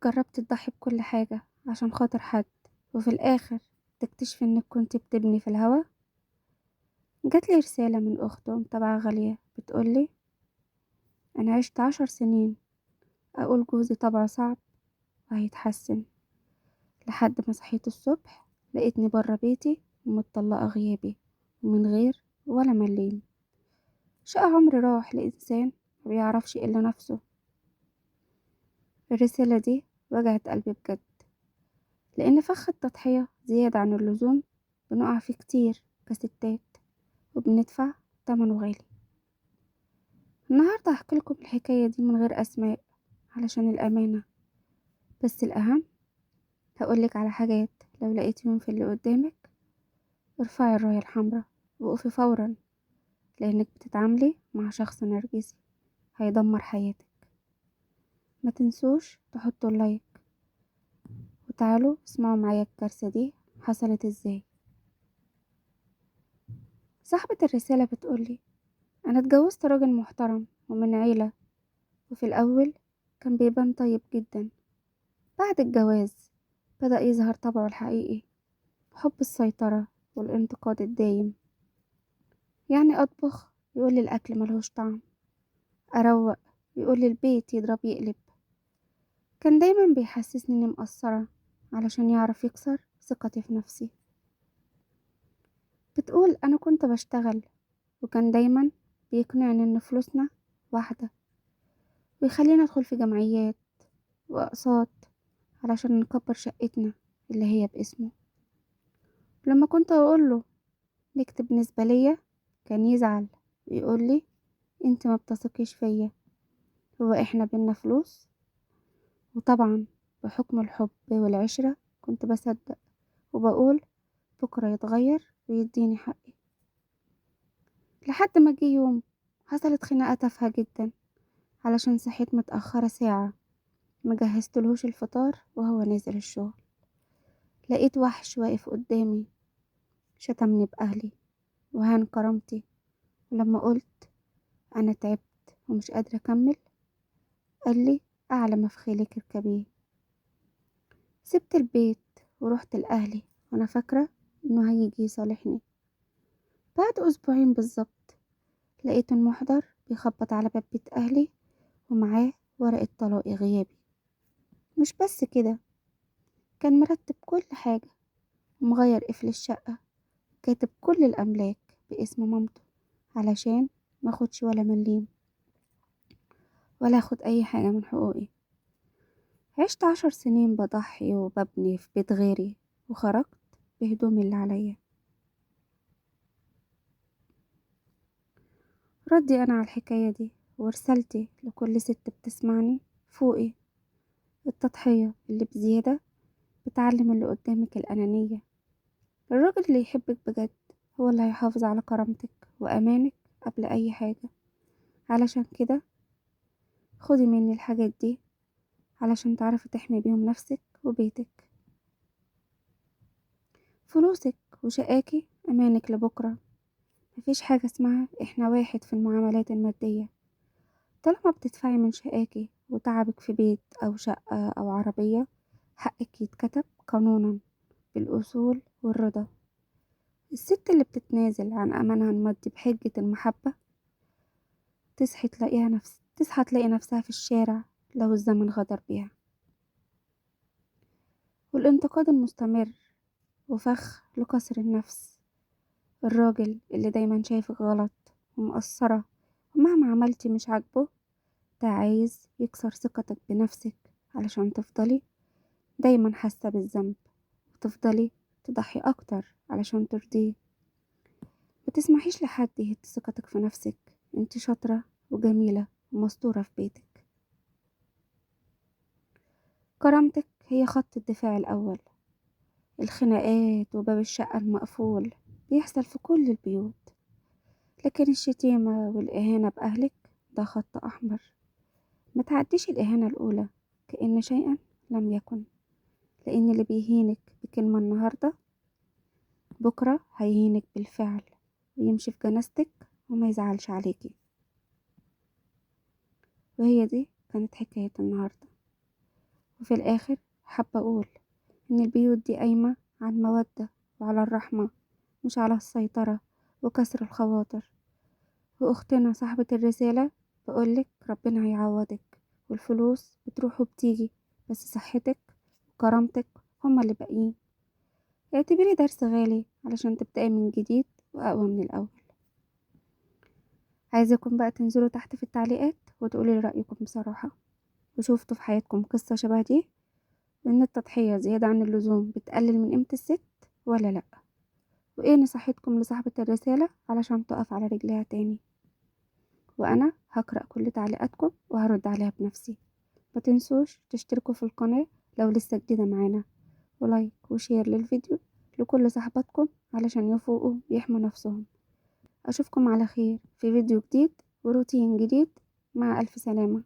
عمرك جربتي تضحي بكل حاجة عشان خاطر حد وفي الآخر تكتشفي إنك كنتي بتبني في الهوا؟ جاتلي رسالة من أخت متابعة غالية بتقولي: أنا عشت 10 سنين أقول جوزي طبعه صعب وهيتحسن، لحد ما صحيت الصبح لقيتني برا بيتي ومتطلقة غيابي ومن غير ولا مليم. شقى عمري راح لإنسان مبيعرفش إلا نفسه. الرسالة دي وجعت قلبي بجد، لأن فخ التضحية زيادة عن اللزوم بنقع فيه كتير كستات وبندفع تمنه غالي. النهاردة هحكيلكم الحكاية دي من غير أسماء علشان الأمانة، بس الأهم هقولك على حاجات لو لقيتيهم في اللي قدامك ارفعي الراية الحمراء وقفي فورا، لأنك بتتعاملي مع شخص نرجسي هيدمر حياتك. ما تنسوش تحطوا اللايك وتعالوا اسمعوا معايا الكارثة دي حصلت ازاي. صاحبة الرسالة بتقولي: أنا اتجوزت راجل محترم ومن عيلة، وفي الأول كان بيبان طيب جدا. بعد الجواز بدأ يظهر طبعه الحقيقي، حب السيطرة والانتقاد الدايم. يعني أطبخ يقولي الأكل ملهوش طعم، أروق يقولي البيت يضرب يقلب. كان دايما بيحسسني إني مقصرة علشان يعرف يكسر ثقتي في نفسي. بتقول أنا كنت بشتغل وكان دايما بيقنعني إن فلوسنا واحدة، ويخلينا ندخل في جمعيات وأقساط علشان نكبر شقتنا اللي هي باسمه. لما كنت أقوله نكتب نسبة ليا كان يزعل ويقولي: انت ما بتثقيش فيا، هو احنا بينا فلوس؟ وطبعا بحكم الحب والعشرة كنت بصدق وبقول بكرة يتغير ويديني حقي. لحد ما جه يوم حصلت خناقة تافهة جدا علشان صحيت متأخرة ساعة، مجهزتلهوش الفطار وهو نازل الشغل. لقيت وحش واقف قدامي، شتمني بأهلي وهان كرامتي. ولما قلت أنا تعبت ومش قادرة أكمل قالي: أعلى ما في خيلك اركبيه. سبت البيت ورحت لأهلي وأنا فاكرة إنه هيجي يصالحني. بعد أسبوعين بالظبط لقيت المحضر بيخبط على باب بيت أهلي ومعاه ورقة طلاق غيابي. مش بس كده، كان مرتب كل حاجة ومغير قفل الشقة، كاتب كل الأملاك باسم مامته علشان ماخدش ولا مليم ولا اخد أي حاجة من حقوقي. عشت 10 سنين بضحي وببني في بيت غيري، وخرجت بهدومي اللي عليا. ردي أنا على الحكاية دي ورسالتي لكل ست بتسمعني: فوقي. التضحية اللي بزيادة بتعلم اللي قدامك الأنانية. الراجل اللي يحبك بجد هو اللي هيحافظ على كرامتك وأمانك قبل أي حاجة. علشان كده خدي مني الحاجات دي علشان تعرفي تحمي بيهم نفسك وبيتك. فلوسك وشقاكي أمانك لبكرة. مفيش حاجة اسمها احنا واحد في المعاملات المادية. طالما بتدفعي من شقاكي وتعبك في بيت أو شقة أو عربية، حقك يتكتب قانونا بالأصول والرضا. الست اللي بتتنازل عن أمانها المادي بحجة المحبة تصحى تلاقي نفسها في الشارع لو الزمن غدر بيها. والانتقاد المستمر وفخ لكسر النفس. الراجل اللي دايما شايفك غلط ومقصرة ومهما عملتي مش عاجبه، ده عايز يكسر ثقتك بنفسك علشان تفضلي دايما حاسة بالذنب وتفضلي تضحي أكتر علشان ترضيه. متسمحيش لحد يهد ثقتك في نفسك. انت شاطرة وجميلة ومستورة في بيتك. كرامتك هي خط الدفاع الأول. الخناقات وباب الشقة المقفول بيحصل في كل البيوت، لكن الشتيمة والإهانة بأهلك ده خط أحمر. ما تعديش الإهانة الأولى كأن شيئا لم يكن، لأن اللي بيهينك بكلمة النهاردة بكرة هيهينك بالفعل ويمشي في جنازتك وما يزعلش عليكي. وهي دي كانت حكاية النهاردة، وفي الآخر حابة أقول إن البيوت دي قايمة على المودة وعلى الرحمة، مش على السيطرة وكسر الخواطر. وأختنا صاحبة الرسالة بقولك ربنا هيعوضك، والفلوس بتروح وبتيجي، بس صحتك وكرامتك هما اللي باقيين. اعتبريه درس غالي علشان تبدأي من جديد وأقوى من الأول. عايزاكم بقى تنزلوا تحت في التعليقات وتقولي رأيكم بصراحة، وشوفتوا في حياتكم قصة شبه دي، وإن التضحية زيادة عن اللزوم بتقلل من قيمة الست ولا لأ، وإيه نصيحتكم لصاحبة الرسالة علشان تقف على رجليها تاني. وأنا هقرأ كل تعليقاتكم وهرد عليها بنفسي. ما تنسوش تشتركوا في القناة لو لسه جديدة معانا، ولايك وشير للفيديو لكل صحباتكم علشان يفوقوا يحموا نفسهم. أشوفكم على خير في فيديو جديد وروتين جديد. مع ألف سلامة.